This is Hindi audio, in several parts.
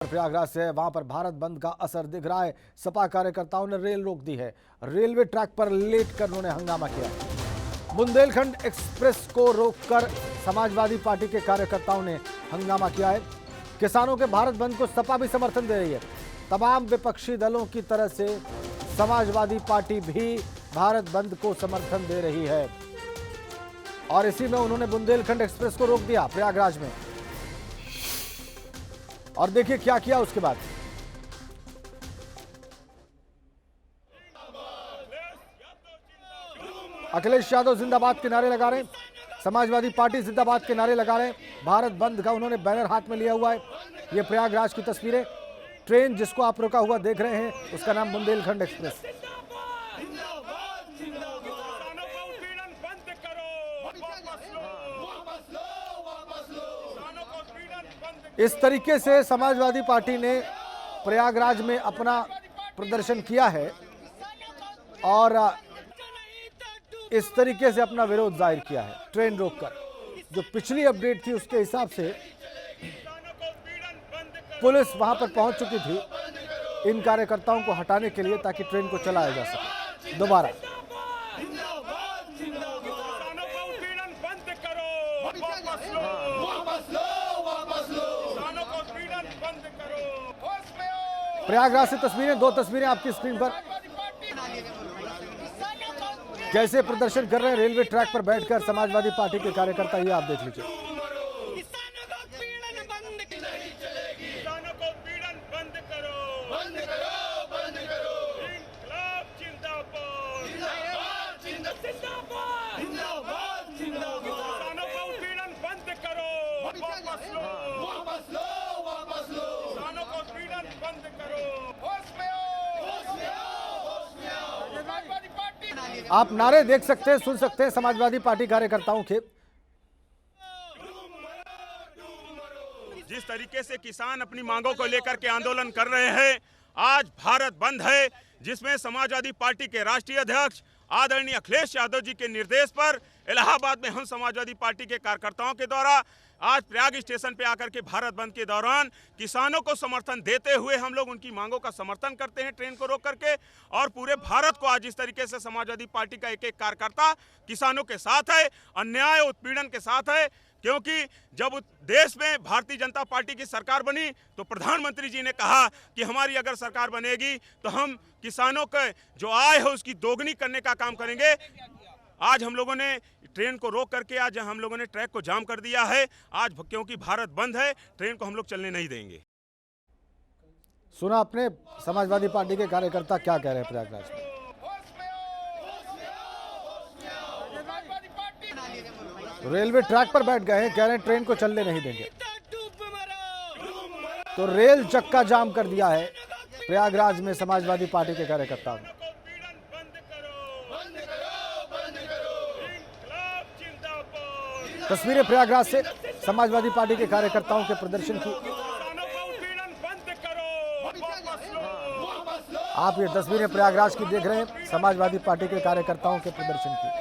प्रयागराज से वहां पर भारत बंद का असर दिख रहा है। सपा कार्यकर्ताओं ने रेल रोक दी है। रेलवे ट्रैक पर लेट कर उन्होंने हंगामा किया। बुंदेलखंड एक्सप्रेस को रोककर समाजवादी पार्टी के कार्यकर्ताओं ने हंगामा किया है। किसानों के भारत बंद को सपा भी समर्थन दे रही है। तमाम विपक्षी दलों की तरह से समाजवादी पार्टी भी भारत बंद को समर्थन दे रही है और इसी में उन्होंने बुंदेलखंड एक्सप्रेस को रोक दिया प्रयागराज में। और देखिए क्या किया उसके बाद। अखिलेश यादव जिंदाबाद के नारे लगा रहे हैं, समाजवादी पार्टी जिंदाबाद के नारे लगा रहे हैं। भारत बंद का उन्होंने बैनर हाथ में लिया हुआ है। ये प्रयागराज की तस्वीरें। ट्रेन जिसको आप रुका हुआ देख रहे हैं उसका नाम बुंदेलखंड एक्सप्रेस। इस तरीके से समाजवादी पार्टी ने प्रयागराज में अपना प्रदर्शन किया है और इस तरीके से अपना विरोध जाहिर किया है ट्रेन रोककर। जो पिछली अपडेट थी उसके हिसाब से पुलिस वहां पर पहुंच चुकी थी इन कार्यकर्ताओं को हटाने के लिए ताकि ट्रेन को चलाया जा सके दोबारा। प्रयागराज से तस्वीरें, दो तस्वीरें आपकी स्क्रीन पर। कैसे प्रदर्शन कर रहे हैं रेलवे ट्रैक पर बैठकर समाजवादी पार्टी के कार्यकर्ता, ये आप देख लीजिए। आप नारे देख सकते हैं, सुन सकते हैं समाजवादी पार्टी कार्यकर्ताओं के। जिस तरीके से किसान अपनी मांगों को लेकर के आंदोलन कर रहे हैं, आज भारत बंद है जिसमें समाजवादी पार्टी के राष्ट्रीय अध्यक्ष आदरणीय अखिलेश यादव जी के निर्देश पर इलाहाबाद में हम समाजवादी पार्टी के कार्यकर्ताओं के द्वारा आज प्रयाग स्टेशन पे आकर के भारत बंद के दौरान किसानों को समर्थन देते हुए हम लोग उनकी मांगों का समर्थन करते हैं ट्रेन को रोक करके। और पूरे भारत को आज इस तरीके से समाजवादी पार्टी का एक एक कार्यकर्ता किसानों के साथ है, अन्याय उत्पीड़न के साथ है। क्योंकि जब देश में भारतीय जनता पार्टी की सरकार बनी तो प्रधानमंत्री जी ने कहा कि हमारी अगर सरकार बनेगी तो हम किसानों के जो आय है उसकी दोगुनी करने का काम करेंगे। आज हम लोगों ने ट्रेन को रोक करके आज हम लोगों ने ट्रैक को जाम कर दिया है। आज क्योंकि भारत बंद है, ट्रेन को हम लोग चलने नहीं देंगे। सुना अपने समाजवादी पार्टी के कार्यकर्ता क्या कह रहे हैं प्रयागराज में। रेलवे ट्रैक पर बैठ गए हैं, कह रहे हैं ट्रेन को चलने नहीं देंगे। तो रेल चक्का जाम कर दिया है प्रयागराज में समाजवादी पार्टी के कार्यकर्ताओं ने। तस्वीरें प्रयागराज से समाजवादी पार्टी के कार्यकर्ताओं के प्रदर्शन की। आप ये तस्वीरें प्रयागराज की देख रहे हैं, समाजवादी पार्टी के कार्यकर्ताओं के प्रदर्शन की।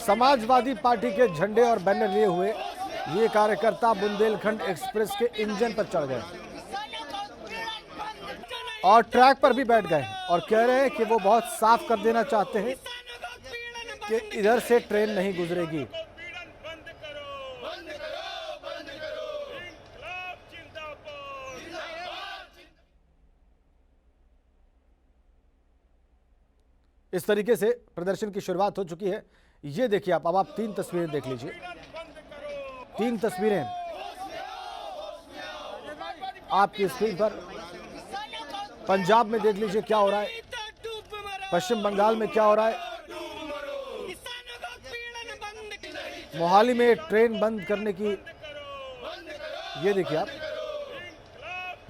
समाजवादी पार्टी के झंडे और बैनर लिए हुए ये कार्यकर्ता बुंदेलखंड एक्सप्रेस के इंजन पर चढ़ गए और ट्रैक पर भी बैठ गए और कह रहे हैं कि वो बहुत साफ कर देना चाहते हैं कि इधर से ट्रेन नहीं गुजरेगी। इस तरीके से प्रदर्शन की शुरुआत हो चुकी है। ये देखिए अब आप तीन तस्वीरें देख लीजिए। तीन तस्वीरें आपकी स्क्रीन पर। पंजाब में देख लीजिए क्या हो रहा है, पश्चिम बंगाल में क्या हो रहा है, मोहाली में ट्रेन बंद करने की, ये देखिए आप,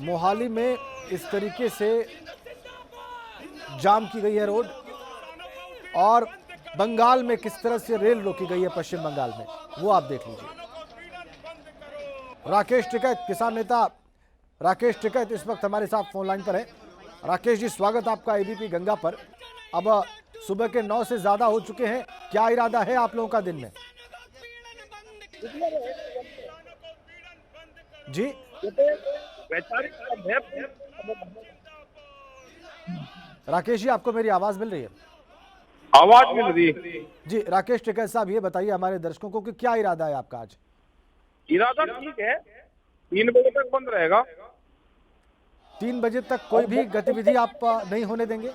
मोहाली में इस तरीके से जाम की गई है रोड, और बंगाल में किस तरह से रेल रोकी गई है पश्चिम बंगाल में, वो आप देख लीजिए। राकेश टिकैत, किसान नेता राकेश टिकैत इस वक्त हमारे साथ फोन लाइन पर है। राकेश जी, स्वागत आपका एबीपी गंगा पर। अब सुबह के 9 से ज्यादा हो चुके हैं, क्या इरादा है आप लोगों का दिन में? जी राकेश जी, आपको मेरी आवाज मिल रही है? आवाज मिल रही है जी। राकेश टिकैत साहब, ये बताइए हमारे दर्शकों को कि क्या इरादा है आपका आज? इरादा ठीक है, 3 बजे तक बंद रहेगा। 3 बजे तक कोई भी गतिविधि आप नहीं होने देंगे?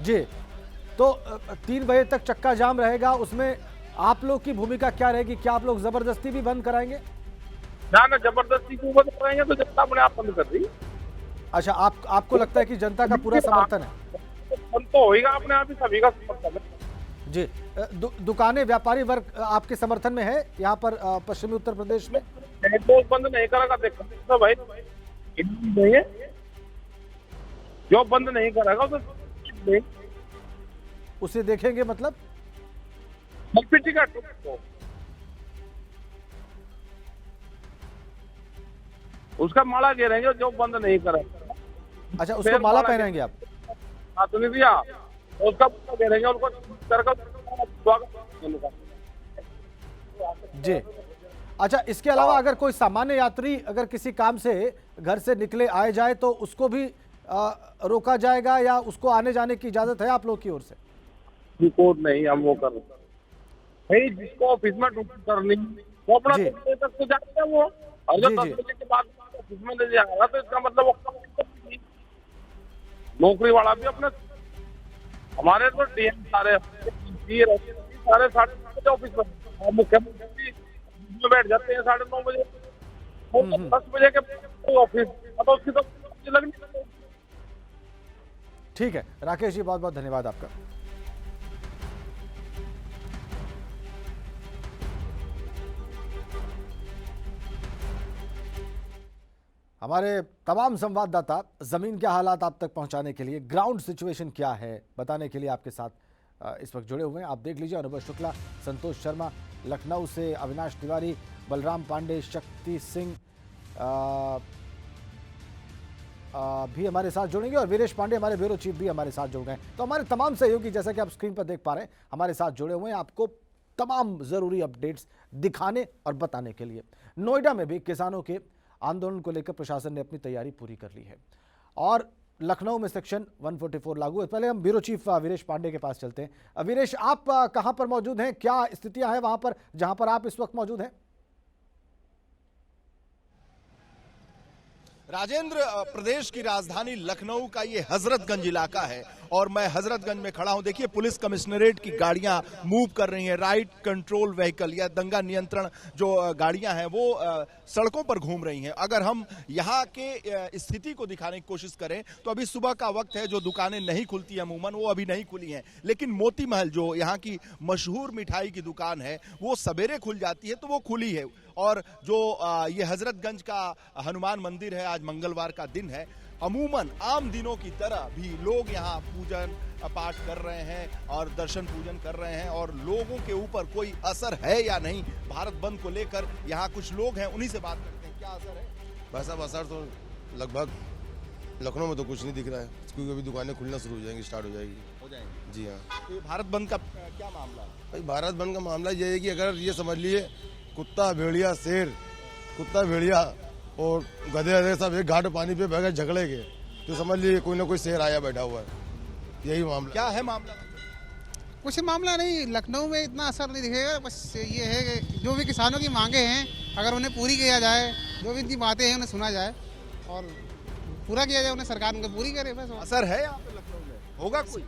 जी, तो 3 बजे तक चक्का जाम रहेगा, उसमें आप लोग की भूमिका क्या रहेगी? क्या आप लोग जबरदस्ती भी बंद कराएंगे? ना जबरदस्ती क्यों बंद कराएंगे, तो जनता अपने आप बंद कर रही है। अच्छा, आपको लगता है कि जनता का पूरा समर्थन है? बंद तो होगा अपने आप ही, सभी का समर्थन है। जी। दुकानें, व्यापारी वर्ग आपके समर्थन में है यहाँ पर पश्चिमी उत्तर प्रदेश में? तो बंद नहीं करेगा, देखो भाई नहीं है, जो बंद नहीं करेगा उसे देखेंगे, मतलब उसका माला घेरेंगे जो बंद नहीं करेगा। अच्छा, उसको माला पहनाएंगे आप? सुनी दिया, उसका माला घेरेंगे, उनको जी। अच्छा, इसके अलावा अगर कोई सामान्य यात्री अगर किसी काम से घर से निकले आए जाए तो उसको भी रोका जाएगा, या उसको आने जाने की इजाजत है आप लोग की ओर से? रिपोर्ट नहीं, हम वो कर भाई, जिसको ऑफिस में ड्यूटी करनी वो अपना तक तो जाएगा वो, और जब 10 बजे के बाद ऑफिस में नहीं जाएगा तो इसका मतलब नौकरी वाला भी अपने, हमारे तो डीएम सारे ऑफिस में, मुख्यमंत्री में बैठ जाते हैं 9:30 बजे, 10 बजे के ऑफिस, तो उसकी तो लगनी। ठीक है राकेश जी, बहुत बहुत धन्यवाद आपका। हमारे तमाम संवाददाता जमीन के हालात आप तक पहुंचाने के लिए, ग्राउंड सिचुएशन क्या है बताने के लिए आपके साथ इस वक्त जुड़े हुए हैं। आप देख लीजिए, अनुभव शुक्ला, संतोष शर्मा, लखनऊ से अविनाश तिवारी, बलराम पांडे, शक्ति सिंह भी हमारे साथ जुड़ेंगे, और वीरेश पांडे हमारे ब्यूरो चीफ भी हमारे साथ जुड़ गए। तो हमारे तमाम सहयोगी, जैसा कि आप स्क्रीन पर देख पा रहे हैं, हमारे साथ जुड़े हुए हैं आपको तमाम जरूरी अपडेट्स दिखाने और बताने के लिए। नोएडा में भी किसानों के आंदोलन को लेकर प्रशासन ने अपनी तैयारी पूरी कर ली है, और लखनऊ में सेक्शन 144 लागू है। पहले हम ब्यूरो चीफ वीरेश पांडे के पास चलते हैं। वीरेश, आप कहां पर मौजूद हैं, क्या स्थितियां हैं वहां पर जहां पर आप इस वक्त मौजूद हैं? राजेंद्र, प्रदेश की राजधानी लखनऊ का ये हजरतगंज इलाका है, और मैं हजरतगंज में खड़ा हूं। देखिए, पुलिस कमिश्नरेट की गाड़ियां मूव कर रही हैं, राइट कंट्रोल व्हीकल या दंगा नियंत्रण जो गाड़ियां हैं वो सड़कों पर घूम रही हैं। अगर हम यहां के स्थिति को दिखाने की कोशिश करें तो अभी सुबह का वक्त है, जो दुकानें नहीं खुलती हैं अमूमन वो अभी नहीं खुली हैं, लेकिन मोती महल जो यहाँ की मशहूर मिठाई की दुकान है वो सवेरे खुल जाती है, तो वो खुली है। और जो ये हजरतगंज का हनुमान मंदिर है, आज मंगलवार का दिन है, अमूमन आम दिनों की तरह भी लोग यहाँ पूजन पाठ कर रहे हैं और दर्शन पूजन कर रहे हैं, और लोगों के ऊपर कोई असर है या नहीं भारत बंद को लेकर, यहाँ कुछ लोग हैं, उन्हीं से बात करते हैं। क्या असर है? भाई साहब, असर तो लगभग लखनऊ में तो कुछ नहीं दिख रहा है, क्योंकि अभी दुकानें खुलना शुरू हो जाएंगी, स्टार्ट हो जाएगी। जी हाँ। तो भारत बंद का क्या मामला है? भाई, भारत बंद का मामला ये है कि अगर ये समझ लिए कुत्ता भेड़िया शेर, कुत्ता भेड़िया और गधे सब एक घाट पानी पे बह गए झगड़े के, तो समझ लीजिए कोई ना कोई शेर आया बैठा हुआ है, यही मामला। क्या है मामला? कुछ मामला नहीं, लखनऊ में इतना असर नहीं दिखेगा। बस ये है कि जो भी किसानों की मांगे हैं अगर उन्हें पूरी किया जाए, जो भी इनकी बातें हैं उन्हें सुना जाए और पूरा किया जाए, उन्हें सरकार उनको पूरी करे, बस। असर है यहाँ पे लखनऊ में? होगा कोई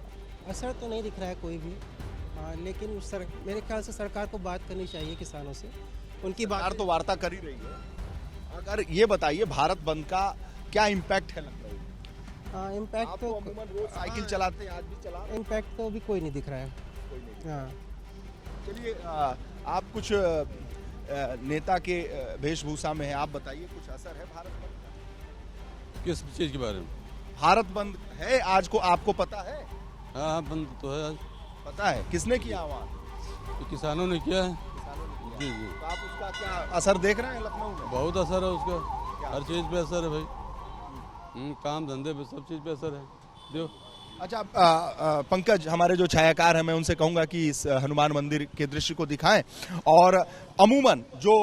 असर? तो नहीं दिख रहा है कोई भी, लेकिन मेरे ख्याल से सरकार को बात करनी चाहिए किसानों से, उनकी बात तो वार्ता कर ही रही है। अगर ये बताइए, भारत बंद का क्या इम्पैक्ट है लखनऊ? इम्पैक्ट आप तो अमूमन रोज साइकिल चलाते हैं, आज भी चला रहे इम्पैक्ट तो अभी कोई नहीं दिख रहा है। हैं? हाँ, चलिए आप कुछ नेता के वेशभूषा में हैं, आप बताइए कुछ असर है भारत बंद? किस चीज़ के बारे में? भारत बंद है आज को, आपको पता है? हाँ हाँ, बंद तो है आज। पता है किसने किया आह्वान? तो किसानों ने किया है। किसानों ने किया। जी जी, तो आप उसका क्या असर देख रहे हैं लखनऊ में? बहुत असर है उसका। क्या? हर चीज़ पे असर है भाई। काम धंधे पे सब चीज़ पे असर है जो। अच्छा पंकज, हमारे जो छायाकार हैं, मैं उनसे कहूंगा कि इस हनुमान मंदिर के दृश्य को दिखाएं। और अमूमन जो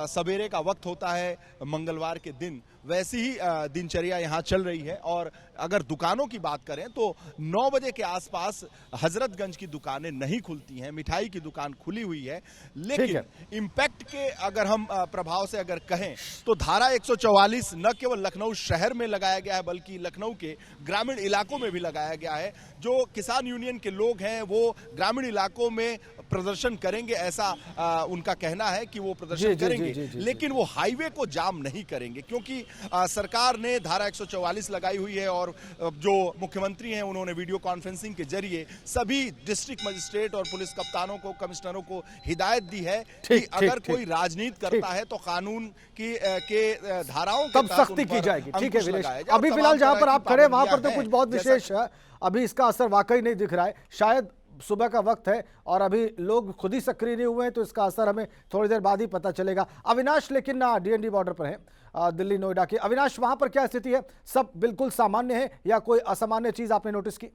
सवेरे का वक्त होता है मंगलवार के दिन, वैसी ही दिनचर्या यहाँ चल रही है। और अगर दुकानों की बात करें तो 9 बजे के आसपास हजरतगंज की दुकानें नहीं खुलती हैं, मिठाई की दुकान खुली हुई है। लेकिन इम्पैक्ट के अगर हम प्रभाव से अगर कहें तो धारा 144 न केवल लखनऊ शहर में लगाया गया है बल्कि लखनऊ के ग्रामीण इलाकों में भी लगाया गया है। जो किसान यूनियन के लोग हैं वो ग्रामीण इलाकों में प्रदर्शन करेंगे, ऐसा उनका कहना है कि वो प्रदर्शन करेंगे। लेकिन वो हाईवे को जाम नहीं करेंगे, क्योंकि सरकार ने धारा 144 लगाई हुई है। और जो मुख्यमंत्री हैं उन्होंने वीडियो कॉन्फ्रेंसिंग के जरिए सभी डिस्ट्रिक्ट मजिस्ट्रेट और पुलिस कप्तानों को, कमिश्नरों को हिदायत दी है कि अगर कोई राजनीति करता है तो कानून की के धाराओं के तब तहत सख्ती उन की पर जाएगी। ठीक है अंकुश विनेश, लगाया जाए। अभी और फिलहाल तमाम जहां पर तरह आप की खड़े वहां पर तो पाबंदियां कुछ हैं, बहुत जैसा विशेष है। अभी इसका असर वाकई नहीं दिख रहा है। शायद सुबह का वक्त है और अभी लोग खुद ही सक्रिय नहीं हुए हैं, तो इसका असर हमें थोड़ी देर बाद ही पता चलेगा। अविनाश लेकिन ना डीएनडी बॉर्डर पर है दिल्ली नोएडा के। अविनाश, वहां पर क्या स्थिति है? सब बिल्कुल सामान्य है या कोई असामान्य चीज आपने नोटिस की?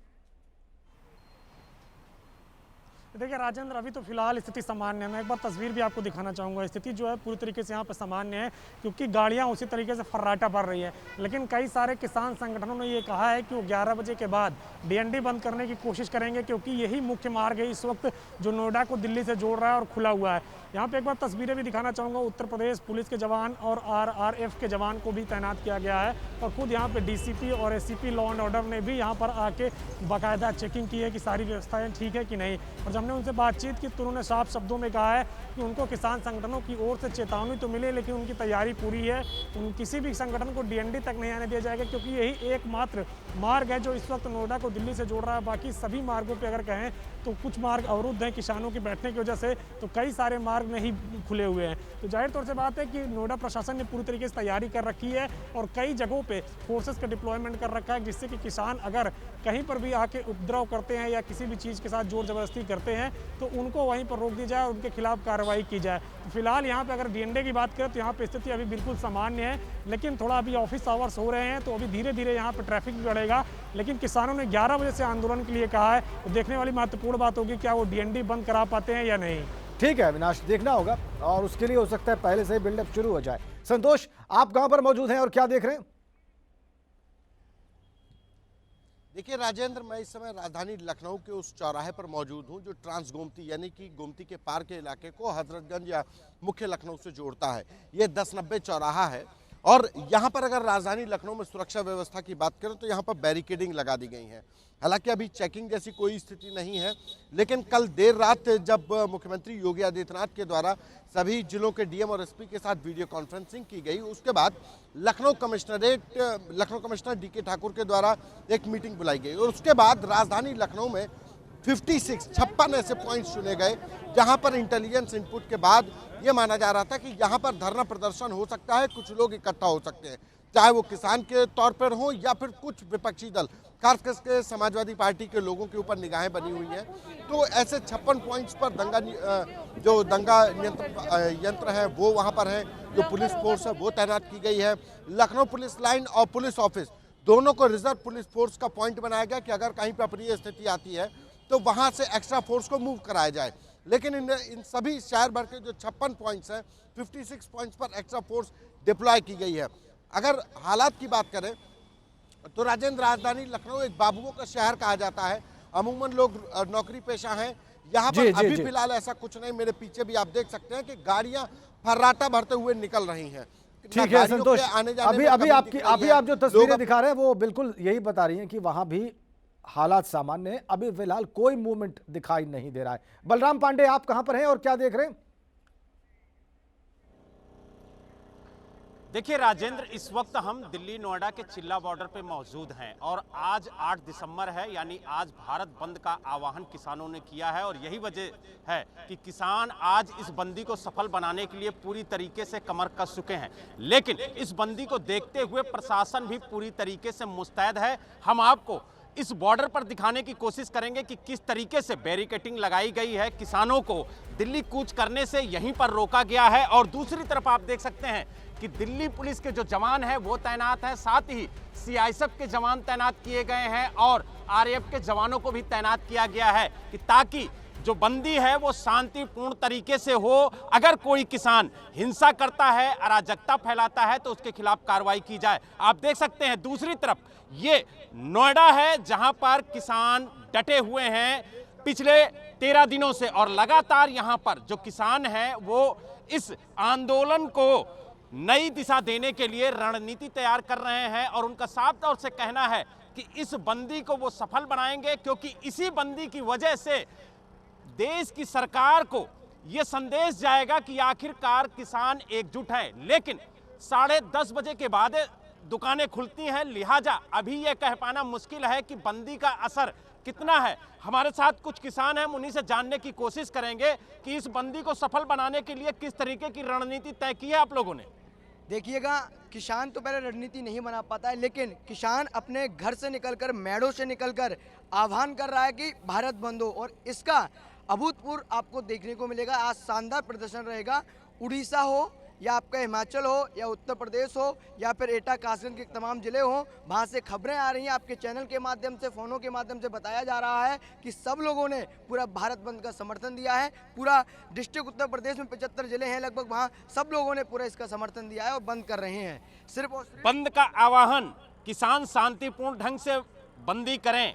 देखिए राजेंद्र, अभी तो फिलहाल स्थिति सामान्य है। मैं एक बार तस्वीर भी आपको दिखाना चाहूँगा। स्थिति जो है पूरी तरीके से यहाँ पर सामान्य है, क्योंकि गाड़ियाँ उसी तरीके से फर्राटा पड़ रही है। लेकिन कई सारे किसान संगठनों ने ये कहा है कि वो 11 बजे के बाद डीएनडी बंद करने की कोशिश करेंगे, क्योंकि यही मुख्य मार्ग है इस वक्त जो नोएडा को दिल्ली से जोड़ रहा है और खुला हुआ है। यहाँ पे एक बार तस्वीरें भी दिखाना चाहूँगा। उत्तर प्रदेश पुलिस के जवान और आरआरएफ के जवान को भी तैनात किया गया है, और खुद यहाँ पे डीसीपी और एसीपी लॉ एंड ऑर्डर ने भी यहाँ पर आके बाकायदा चेकिंग की है कि सारी व्यवस्थाएं ठीक है कि नहीं। और जब हमने उनसे बातचीत की तो उन्होंने साफ शब्दों में कहा है कि उनको किसान संगठनों की ओर से चेतावनी तो मिले, लेकिन उनकी तैयारी पूरी है। किसी भी संगठन को डीएनडी तक नहीं आने दिया जाएगा, क्योंकि यही एकमात्र मार्ग है जो इस वक्त नोएडा को दिल्ली से जोड़ रहा है। बाकी सभी मार्गों पर अगर कहें तो कुछ मार्ग अवरुद्ध हैं किसानों के बैठने की वजह से, तो कई सारे मार्ग नहीं खुले हुए हैं। तो जाहिर तौर से बात है कि नोएडा प्रशासन ने पूरी तरीके से तैयारी कर रखी है और कई जगहों पे फोर्सेस का डिप्लॉयमेंट कर रखा है, जिससे कि किसान अगर कहीं पर भी आके उपद्रव करते हैं या किसी भी चीज़ के साथ जोर जबरदस्ती करते हैं तो उनको वहीं पर रोक दी जाए और उनके खिलाफ कार्रवाई की जाए। तो फिलहाल यहाँ पे अगर डीएनडी की बात करें तो यहाँ पे स्थिति अभी बिल्कुल सामान्य है, लेकिन थोड़ा अभी ऑफिस आवर्स हो रहे हैं तो अभी धीरे धीरे यहाँ पे ट्रैफिक भी बढ़ेगा। लेकिन किसानों ने 11 बजे से आंदोलन के लिए कहा है, तो देखने वाली महत्वपूर्ण बात होगी क्या वो डीएनडी बंद करा पाते हैं या नहीं। ठीक है अविनाश, देखना होगा और उसके लिए हो सकता है पहले से ही बिल्डअप शुरू हो जाए। संतोष, आप कहां पर मौजूद हैं और क्या देख रहे हैं? देखिए राजेंद्र, मैं इस समय राजधानी लखनऊ के उस चौराहे पर मौजूद हूं जो ट्रांस गोमती यानी कि गोमती के पार के इलाके को हजरतगंज या मुख्य लखनऊ से जोड़ता है। ये 1090 चौराहा है और यहाँ पर अगर राजधानी लखनऊ में सुरक्षा व्यवस्था की बात करें तो यहाँ पर बैरिकेडिंग लगा दी गई है। हालांकि अभी चेकिंग जैसी कोई स्थिति नहीं है, लेकिन कल देर रात जब मुख्यमंत्री योगी आदित्यनाथ के द्वारा सभी जिलों के डीएम और एसपी के साथ वीडियो कॉन्फ्रेंसिंग की गई, उसके बाद लखनऊ कमिश्नर डीके ठाकुर के द्वारा एक मीटिंग बुलाई गई और उसके बाद राजधानी लखनऊ में 56 ऐसे पॉइंट्स चुने गए जहां पर इंटेलिजेंस इनपुट के बाद ये माना जा रहा था कि यहाँ पर धरना प्रदर्शन हो सकता है, कुछ लोग इकट्ठा हो सकते हैं, चाहे वो किसान के तौर पर हो या फिर कुछ विपक्षी दल, खासकर के समाजवादी पार्टी के लोगों के ऊपर निगाहें बनी हुई हैं। तो ऐसे 56 पॉइंट्स पर दंगा यंत्र है वो वहाँ पर है, जो पुलिस फोर्स है वो तैनात की गई है। लखनऊ पुलिस लाइन और पुलिस ऑफिस दोनों को रिजर्व पुलिस फोर्स का पॉइंट बनाया गया कि अगर कहीं पर अप्रिय स्थिति आती है तो वहाँ से एक्स्ट्रा फोर्स को मूव कराया जाए। लेकिन इन सभी शहर भर के जो 56 पॉइंट्स हैं, 56 पॉइंट्स पर एक्स्ट्रा फोर्स डिप्लॉय की गई है। अगर हालात की बात करें तो राजेंद्र, राजधानी लखनऊ एक बाबुओं का शहर कहा जाता है। अमूमन लोग नौकरी पेशा हैं। यहाँ पर अभी फिलहाल ऐसा कुछ नहीं। मेरे पीछे भी आप देख सकते हैं कि गाड़ियां फर्राटा भरते हुए निकल रही हैं। ठीक है संतोष, अभी आप जो तस्वीरें दिखा रहे हैं वो बिल्कुल यही बता रही हैं कि वहां भी हालात सामान्य है। अभी फिलहाल कोई मूवमेंट दिखाई नहीं दे रहा है। बलराम पांडे, आप कहां पर हैं और क्या देख रहे हैं? देखिए राजेंद्र, इस वक्त हम दिल्ली नोएडा के चिल्ला बॉर्डर पे मौजूद हैं और आज 8 दिसंबर है, यानी आज भारत बंद का आह्वान किसानों ने किया है और यही वजह है कि किसान आज इस बंदी को सफल बनाने के लिए पूरी तरीके से कमर कस चुके हैं। लेकिन इस बंदी को देखते हुए प्रशासन भी पूरी तरीके से मुस्तैद है। हम आपको इस बॉर्डर पर दिखाने की कोशिश करेंगे कि किस तरीके से बैरिकेडिंग लगाई गई है, किसानों को दिल्ली कूच करने से यहीं पर रोका गया है। और दूसरी तरफ आप देख सकते हैं कि दिल्ली पुलिस के जो जवान हैं वो तैनात हैं, साथ ही सीआईएसएफ के जवान तैनात किए गए हैं और आरएएफ के जवानों को भी तैनात किया गया है कि ताकि जो बंदी है वो शांतिपूर्ण तरीके से हो। अगर कोई किसान हिंसा करता है, अराजकता फैलाता है तो उसके खिलाफ कार्रवाई की जाए। आप देख सकते हैं दूसरी तरफ ये नोएडा है जहां पर किसान डटे हुए हैं पिछले 13 दिनों से और लगातार यहां पर जो किसान हैं वो इस आंदोलन को नई दिशा देने के लिए रणनीति तैयार कर रहे हैं और उनका साफ तौर से कहना है कि इस बंदी को वो सफल बनाएंगे, क्योंकि इसी बंदी की वजह से देश की सरकार को यह संदेश जाएगा कि आखिरकार किसान एकजुट हैं। लेकिन 10:30 बजे के बाद दुकानें खुलती हैं, लिहाजा अभी यह कह पाना मुश्किल है कि बंदी का असर कितना है। हमारे साथ कुछ किसान हैं, हम उन्हीं से जानने की कोशिश करेंगे कि इस बंदी को सफल बनाने के लिए किस तरीके की रणनीति तय की है आप लोगों ने। देखिएगा, किसान तो पहले रणनीति नहीं बना पाता है, लेकिन किसान अपने घर से निकलकर, मेड़ों से निकलकर आह्वान कर रहा है कि भारत बंद हो और इसका अभूतपूर्व आपको देखने को मिलेगा। आज शानदार प्रदर्शन रहेगा। उड़ीसा हो या आपका हिमाचल हो या उत्तर प्रदेश हो या फिर एटा कासगंज के तमाम जिले हो, वहाँ से खबरें आ रही हैं, आपके चैनल के माध्यम से, फ़ोनों के माध्यम से बताया जा रहा है कि सब लोगों ने पूरा भारत बंद का समर्थन दिया है। पूरा डिस्ट्रिक्ट उत्तर प्रदेश में 75 जिले हैं लगभग, वहाँ सब लोगों ने पूरा इसका समर्थन दिया है और बंद कर रहे हैं। सिर्फ बंद का आह्वान, किसान शांतिपूर्ण ढंग से बंदी करें,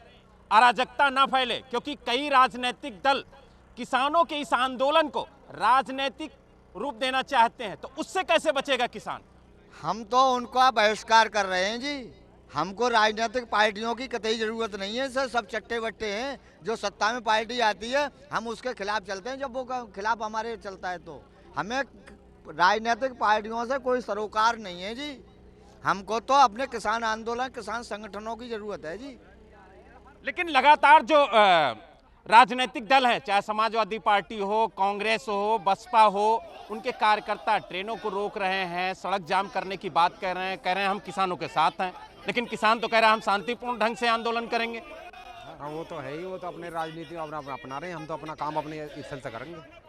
अराजकता ना फैले, क्योंकि कई राजनीतिक दल किसानों के इस आंदोलन को राजनीतिक रूप देना चाहते हैं, तो उससे कैसे बचेगा किसान? हम तो उनका बहिष्कार कर रहे हैं जी। हमको राजनीतिक पार्टियों की कतई जरूरत नहीं है सर, सब चट्टे बट्टे हैं। जो सत्ता में पार्टी आती है हम उसके खिलाफ चलते हैं, जब वो खिलाफ हमारे चलता है तो हमें राजनीतिक पार्टियों से कोई सरोकार नहीं है जी। हमको तो अपने किसान आंदोलन, किसान संगठनों की जरूरत है जी। लेकिन लगातार जो राजनीतिक दल हैं, चाहे समाजवादी पार्टी हो, कांग्रेस हो, बसपा हो, उनके कार्यकर्ता ट्रेनों को रोक रहे हैं, सड़क जाम करने की बात कह रहे हैं हम किसानों के साथ हैं। लेकिन किसान तो कह रहा है हम शांतिपूर्ण ढंग से आंदोलन करेंगे। हाँ, वो तो है ही, वो तो अपने राजनीति अपना रहे हैं, हम तो अपना काम अपने स्थल से करेंगे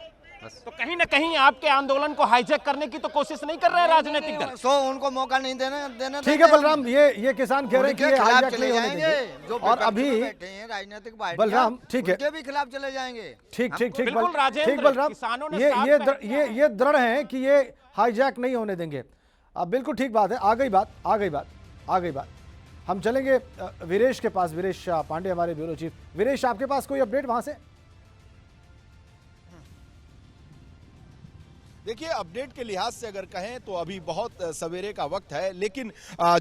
बस। तो कहीं ना कहीं आपके आंदोलन को हाईजैक करने की तो कोशिश नहीं कर रहे हैं राजनीतिक दल। सो उनको मौका नहीं देना। ठीक है बलराम, ये किसान कह रहे हैं कि ये हाईजैक नहीं होने देंगे। जो और अभी बैठे हैं राजनीतिक पार्टी, बलराम ठीक है, उनके भी खिलाफ चले जाएंगे। ठीक बिल्कुल राजेंद्र, बलराम, ये दृढ़ है कि ये हाईजैक नहीं होने देंगे। अब बिल्कुल ठीक बात है। आ गई बात। हम चलेंगे वीरेश के पास। वीरेश पांडे हमारे ब्यूरो चीफ। वीरेश, आपके पास कोई अपडेट वहां से? देखिए, अपडेट के लिहाज से अगर कहें तो अभी बहुत सवेरे का वक्त है, लेकिन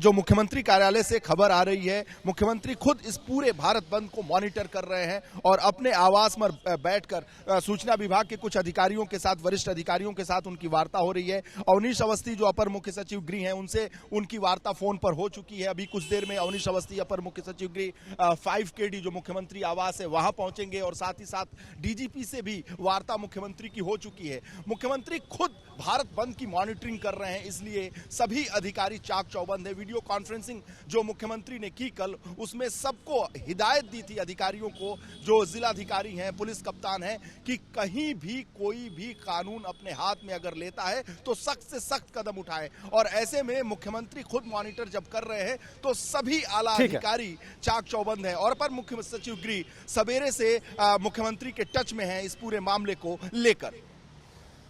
जो मुख्यमंत्री कार्यालय से खबर आ रही है, मुख्यमंत्री खुद इस पूरे भारत बंद को मॉनिटर कर रहे हैं और अपने आवास में बैठकर सूचना विभाग के कुछ अधिकारियों के साथ, वरिष्ठ अधिकारियों के साथ उनकी वार्ता हो रही है। अवनीश अवस्थी जो अपर मुख्य सचिव गृह हैं, उनसे उनकी वार्ता फोन पर हो चुकी है। अभी कुछ देर में अवनीश अवस्थी अपर मुख्य सचिव गृह 5KD जो मुख्यमंत्री आवास है वहां पहुंचेंगे और साथ ही साथ डीजीपी से भी वार्ता मुख्यमंत्री की हो चुकी है। मुख्यमंत्री खुद भारत बंद की मॉनिटरिंग कर रहे हैं, इसलिए सभी अधिकारी चाक चौबंद है। वीडियो कॉन्फ्रेंसिंग जो मुख्यमंत्री ने की कल, उसमें सबको हिदायत दी थी, अधिकारियों को, जो जिलाधिकारी हैं, पुलिस कप्तान हैं, कि कहीं भी कोई भी कानून अपने हाथ में अगर लेता है तो सख्त से सख्त कदम उठाए। और ऐसे में मुख्यमंत्री खुद मॉनिटर जब कर रहे हैं तो सभी आला अधिकारी चाक चौबंद है और अपर मुख्य सचिव गृह सवेरे से मुख्यमंत्री के टच में है इस पूरे मामले को लेकर।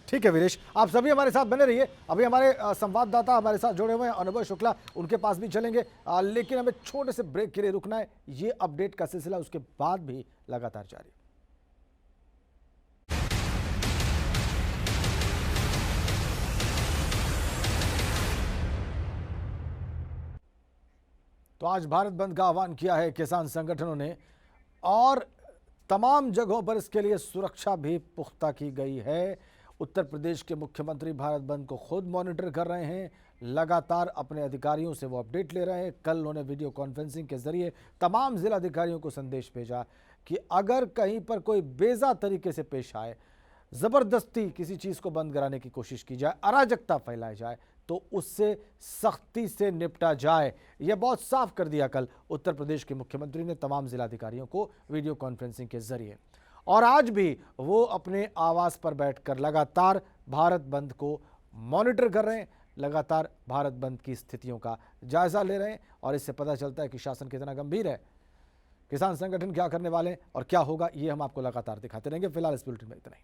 ठीक है वीरेश, आप सभी हमारे साथ बने रहिए। अभी हमारे संवाददाता हमारे साथ जुड़े हुए हैं, अनुभव शुक्ला, उनके पास भी चलेंगे। लेकिन हमें छोटे से ब्रेक के लिए रुकना है। ये अपडेट का सिलसिला उसके बाद भी लगातार जारी। तो आज भारत बंद का आह्वान किया है किसान संगठनों ने और तमाम जगहों पर इसके लिए सुरक्षा भी पुख्ता की गई है। उत्तर प्रदेश के मुख्यमंत्री भारत बंद को खुद मॉनिटर कर रहे हैं, लगातार अपने अधिकारियों से वो अपडेट ले रहे हैं। कल उन्होंने वीडियो कॉन्फ्रेंसिंग के जरिए तमाम जिला अधिकारियों को संदेश भेजा कि अगर कहीं पर कोई बेजा तरीके से पेश आए, ज़बरदस्ती किसी चीज़ को बंद कराने की कोशिश की जाए, अराजकता फैलाई जाए, तो उससे सख्ती से निपटा जाए। यह बहुत साफ कर दिया कल उत्तर प्रदेश के मुख्यमंत्री ने तमाम जिलाधिकारियों को वीडियो कॉन्फ्रेंसिंग के जरिए। और आज भी वो अपने आवास पर बैठकर लगातार भारत बंद को मॉनिटर कर रहे हैं, लगातार भारत बंद की स्थितियों का जायजा ले रहे हैं। और इससे पता चलता है कि शासन कितना गंभीर है, किसान संगठन क्या करने वाले हैं और क्या होगा, ये हम आपको लगातार दिखाते रहेंगे। फिलहाल इस बुलेटिन में इतना ही।